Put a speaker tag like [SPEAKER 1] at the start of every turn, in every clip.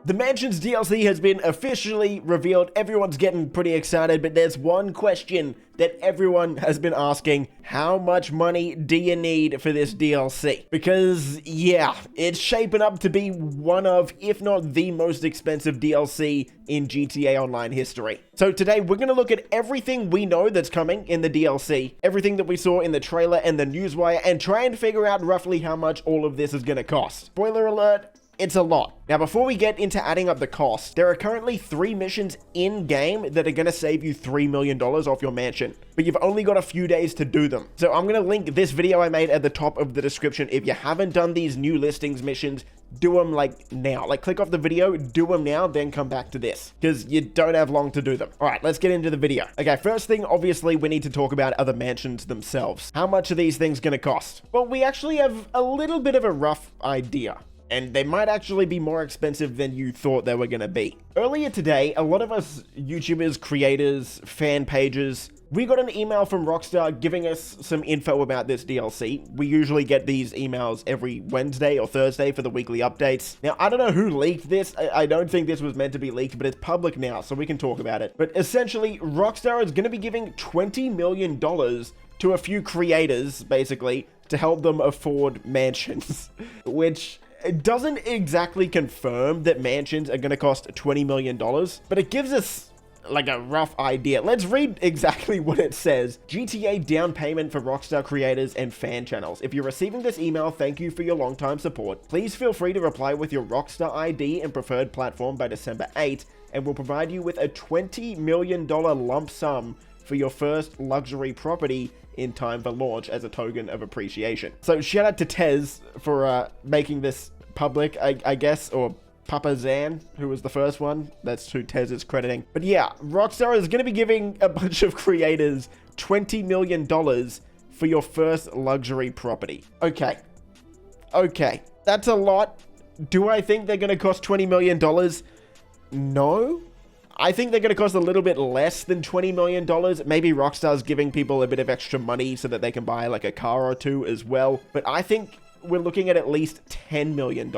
[SPEAKER 1] The Mansions DLC has been officially revealed. Everyone's getting pretty excited, but there's one question that everyone has been asking. How much money do you need for this DLC? Because, yeah, it's shaping up to be one of, if not the most expensive DLC in GTA Online history. So today, we're going to look at everything we know that's coming in the DLC, everything that we saw in the trailer and the newswire, and try and figure out roughly how much all of this is going to cost. Spoiler alert. It's a lot. Now, before we get into adding up the cost, there are currently 3 missions in-game that are going to save you $3 million off your mansion, but you've only got a few days to do them. So I'm going to link this video I made at the top of the description. If you haven't done these new listings missions, do them like now. Like, click off the video, do them now, then come back to this, because you don't have long to do them. All right, let's get into the video. Okay, first thing, obviously, we need to talk about other mansions themselves. How much are these things going to cost? Well, we actually have a little bit of a rough idea, and they might actually be more expensive than you thought they were going to be. Earlier today, a lot of us YouTubers, creators, fan pages, we got an email from Rockstar giving us some info about this DLC. We usually get these emails every Wednesday or Thursday for the weekly updates. Now, I don't know who leaked this. I don't think this was meant to be leaked, but it's public now, so we can talk about it. But essentially, Rockstar is going to be giving $20 million to a few creators, basically, to help them afford mansions, which it doesn't exactly confirm that mansions are going to cost $20 million, but it gives us like a rough idea. Let's read exactly what it says. GTA down payment for Rockstar creators and fan channels. If you're receiving this email, thank you for your long-time support. Please feel free to reply with your Rockstar ID and preferred platform by December 8, and we'll provide you with a $20 million lump sum for your first luxury property in time for launch as a token of appreciation. So shout out to Tez for making this public, I guess, or Papa Zan, who was the first one. That's who Tez is crediting. But yeah, Rockstar is going to be giving a bunch of creators $20 million for your first luxury property. Okay, that's a lot. Do I think they're going to cost $20 million? No. I think they're going to cost a little bit less than $20 million. Maybe Rockstar's giving people a bit of extra money so that they can buy like a car or two as well. But I think we're looking at least $10 million.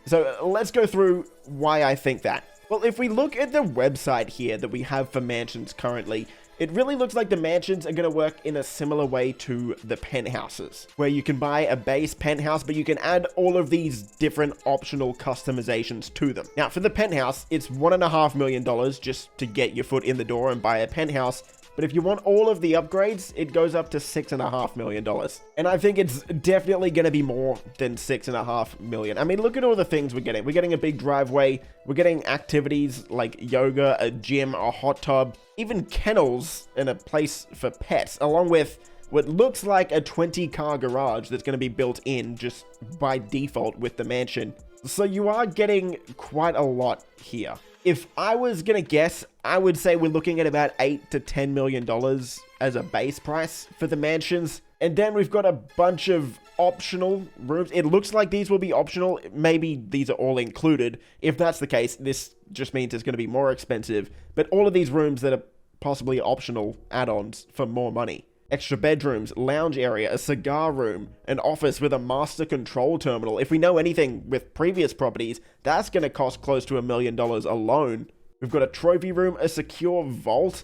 [SPEAKER 1] So let's go through why I think that. Well, if we look at the website here that we have for mansions currently, it really looks like the mansions are going to work in a similar way to the penthouses, where you can buy a base penthouse, but you can add all of these different optional customizations to them. Now, for the penthouse, it's $1.5 million just to get your foot in the door and buy a penthouse. But if you want all of the upgrades, it goes up to $6.5 million. And I think it's definitely going to be more than $6.5 million. I mean, look at all the things we're getting. We're getting a big driveway. We're getting activities like yoga, a gym, a hot tub, even kennels and a place for pets, along with what looks like a 20-car garage that's going to be built in just by default with the mansion. So you are getting quite a lot here. If I was going to guess, I would say we're looking at about $8 to $10 million as a base price for the mansions. And then we've got a bunch of optional rooms. It looks like these will be optional. Maybe these are all included. If that's the case, this just means it's going to be more expensive. But all of these rooms that are possibly optional add-ons for more money. Extra bedrooms, lounge area, a cigar room, an office with a master control terminal. If we know anything with previous properties, that's going to cost close to $1 million alone. We've got a trophy room, a secure vault.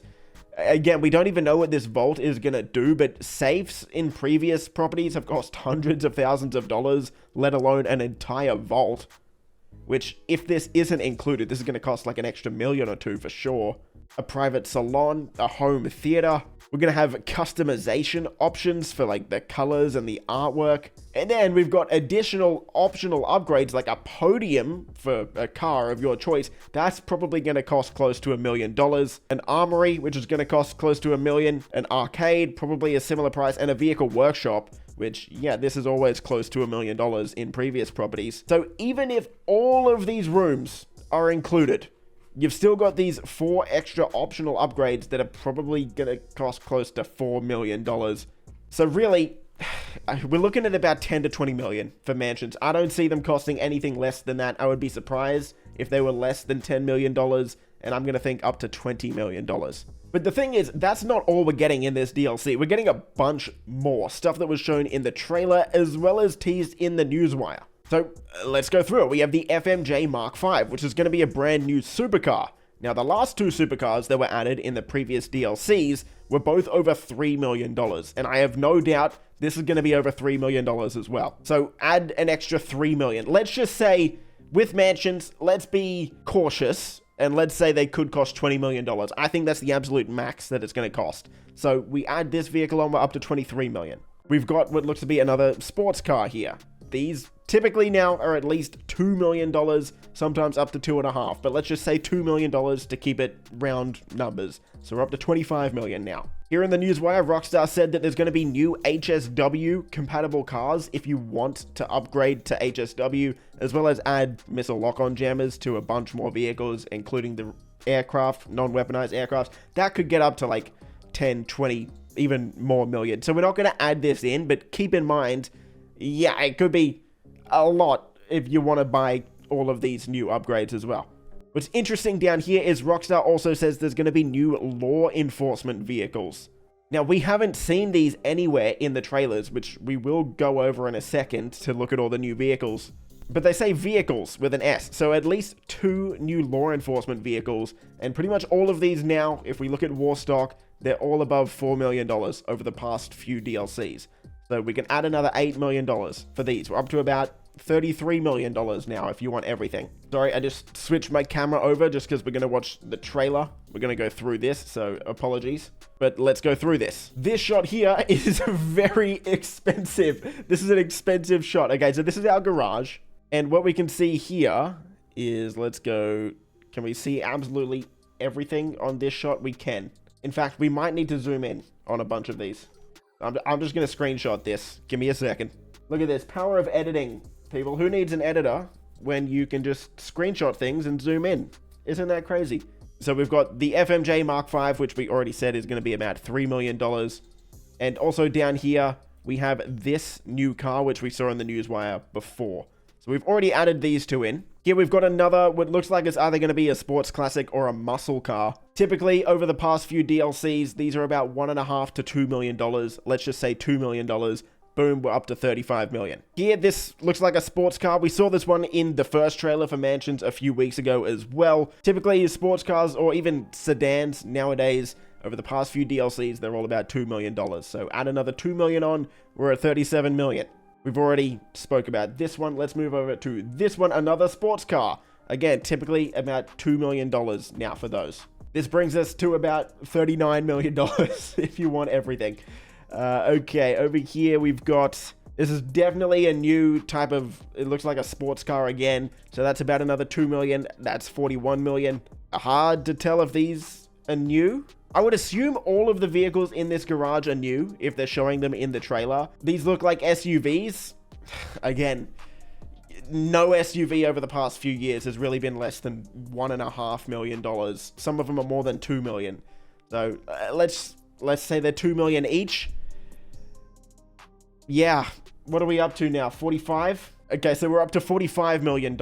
[SPEAKER 1] Again, we don't even know what this vault is going to do, but safes in previous properties have cost hundreds of thousands of dollars, let alone an entire vault. Which, if this isn't included, this is going to cost like an extra $1 million or $2 million for sure. A private salon, a home theater. We're going to have customization options for like the colors and the artwork. And then we've got additional optional upgrades like a podium for a car of your choice. That's probably going to cost close to $1 million. An armory, which is going to cost close to $1 million. An arcade, probably a similar price. And a vehicle workshop, which, yeah, this is always close to $1 million in previous properties. So even if all of these rooms are included, you've still got these 4 extra optional upgrades that are probably going to cost close to $4 million. So really, we're looking at about 10 to 20 million for mansions. I don't see them costing anything less than that. I would be surprised if they were less than $10 million, and I'm going to think up to $20 million. But the thing is, that's not all we're getting in this DLC. We're getting a bunch more stuff that was shown in the trailer as well as teased in the newswire. So let's go through it. We have the FMJ Mark V, which is going to be a brand new supercar. Now, the last two supercars that were added in the previous DLCs were both over $3 million, and I have no doubt this is going to be over $3 million as well. So add an extra $3 million. Let's just say, with mansions, let's be cautious, and let's say they could cost $20 million. I think that's the absolute max that it's going to cost. So we add this vehicle on, we're up to $23 million. We've got what looks to be another sports car here. These typically now are at least $2 million, sometimes up to $2.5 million, but let's just say $2 million to keep it round numbers. So we're up to $25 million now. Here in the newswire, Rockstar said that there's going to be new HSW compatible cars if you want to upgrade to HSW, as well as add missile lock-on jammers to a bunch more vehicles, including the aircraft, non-weaponized aircraft. That could get up to like 10, 20, even more million. So we're not going to add this in, but keep in mind, yeah, it could be a lot if you want to buy all of these new upgrades as well. What's interesting down here is Rockstar also says there's going to be new law enforcement vehicles. Now, we haven't seen these anywhere in the trailers, which we will go over in a second to look at all the new vehicles. But they say vehicles with an S, so at least 2 new law enforcement vehicles, and pretty much all of these now, if we look at Warstock, they're all above $4 million over the past few DLCs. So we can add another $8 million for these. We're up to about $33 million now if you want everything. Sorry, I just switched my camera over just because we're going to watch the trailer. We're going to go through this, so apologies. But let's go through this. This shot here is very expensive. This is an expensive shot. Okay, so this is our garage. And what we can see here is, let's go, can we see absolutely everything on this shot? We can. In fact, we might need to zoom in on a bunch of these. I'm just going to screenshot this. Give me a second. Look at this. Power of editing, people. Who needs an editor when you can just screenshot things and zoom in? Isn't that crazy? So we've got the FMJ Mark V, which we already said is going to be about $3 million. And also down here, we have this new car, which we saw in the newswire before. So we've already added these two in. Here we've got another, what looks like it's either going to be a sports classic or a muscle car. Typically, over the past few DLCs, these are about $1.5 to $2 million. Let's just say $2 million. Boom, we're up to $35 million. Here, this looks like a sports car. We saw this one in the first trailer for Mansions a few weeks ago as well. Typically, sports cars or even sedans nowadays, over the past few DLCs, they're all about $2 million. So add another $2 million on, we're at $37 million. We've already spoke about this one. Let's move over to this one, another sports car. Again, typically about $2 million now for those. This brings us to about $39 million if you want everything. Okay, over here we've got, this is definitely a new type of, it looks like a sports car again. So that's about another $2 million. That's $41 million. Hard to tell if these are new. I would assume all of the vehicles in this garage are new if they're showing them in the trailer. These look like SUVs. Again, no SUV over the past few years has really been less than $1.5 million. Some of them are more than $2 million. So let's say they're $2 million each. Yeah, what are we up to now? 45? Okay, so we're up to $45 million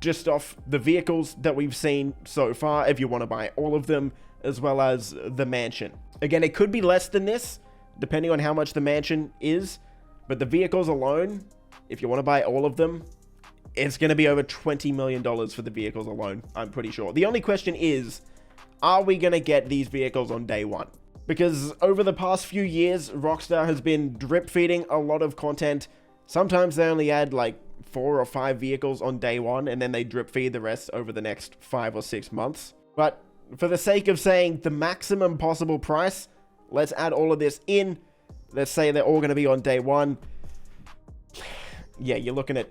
[SPEAKER 1] just off the vehicles that we've seen so far, if you want to buy all of them, as well as the mansion. Again, it could be less than this, depending on how much the mansion is, but the vehicles alone, if you want to buy all of them, it's going to be over $20 million for the vehicles alone, I'm pretty sure. The only question is, are we going to get these vehicles on day one? Because over the past few years, Rockstar has been drip feeding a lot of content. Sometimes they only add like 4 or 5 vehicles on day one, and then they drip feed the rest over the next 5 or 6 months. But for the sake of saying the maximum possible price, let's add all of this in. Let's say they're all going to be on day one. Yeah, you're looking at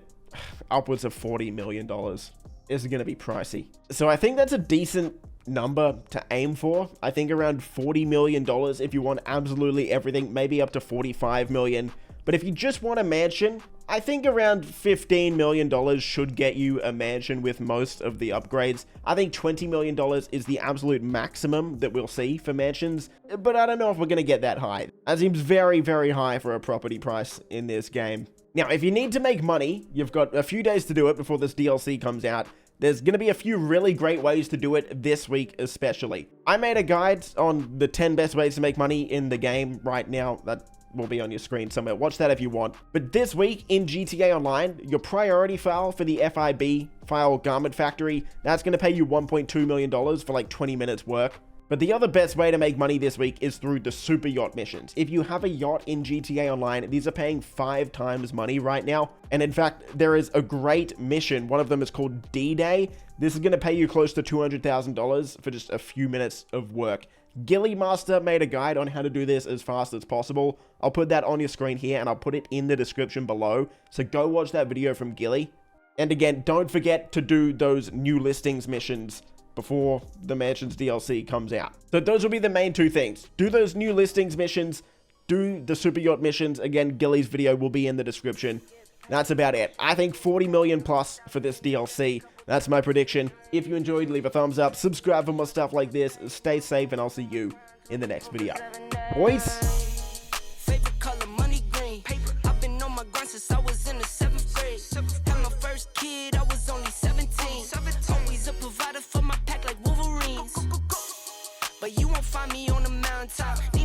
[SPEAKER 1] upwards of $40 million. This is going to be pricey. So I think that's a decent number to aim for. I think around $40 million if you want absolutely everything, maybe up to $45 million. But if you just want a mansion, I think around $15 million should get you a mansion with most of the upgrades. I think $20 million is the absolute maximum that we'll see for mansions, but I don't know if we're going to get that high. That seems very, very high for a property price in this game. Now, if you need to make money, you've got a few days to do it before this DLC comes out. There's going to be a few really great ways to do it this week especially. I made a guide on the 10 best ways to make money in the game right now. That will be on your screen somewhere. Watch that if you want. But this week in GTA Online, your priority file for the FIB file Garment Factory, that's going to pay you $1.2 million for like 20 minutes work. But the other best way to make money this week is through the super yacht missions. If you have a yacht in GTA Online, these are paying 5 times money right now. And in fact, there is a great mission. One of them is called D-Day. This is going to pay you close to $200,000 for just a few minutes of work. Gilly Master made a guide on how to do this as fast as possible. I'll put that on your screen here and I'll put it in the description below. So go watch that video from Gilly. And again, don't forget to do those new listings missions before the Mansions DLC comes out. So those will be the main 2 things. Do those new listings missions, do the super yacht missions. Again, Gilly's video will be in the description. That's about it. I think 40 million plus for this DLC. That's my prediction. If you enjoyed, leave a thumbs up, subscribe for more stuff like this. Stay safe, and I'll see you in the next video. Boys.
[SPEAKER 2] Favorite color, money green. I've been on my grind since I was in the 7th grade. Had my first kid, I was only 17. Always a provider for my pack like Wolverines. But you won't find me on the mountaintop.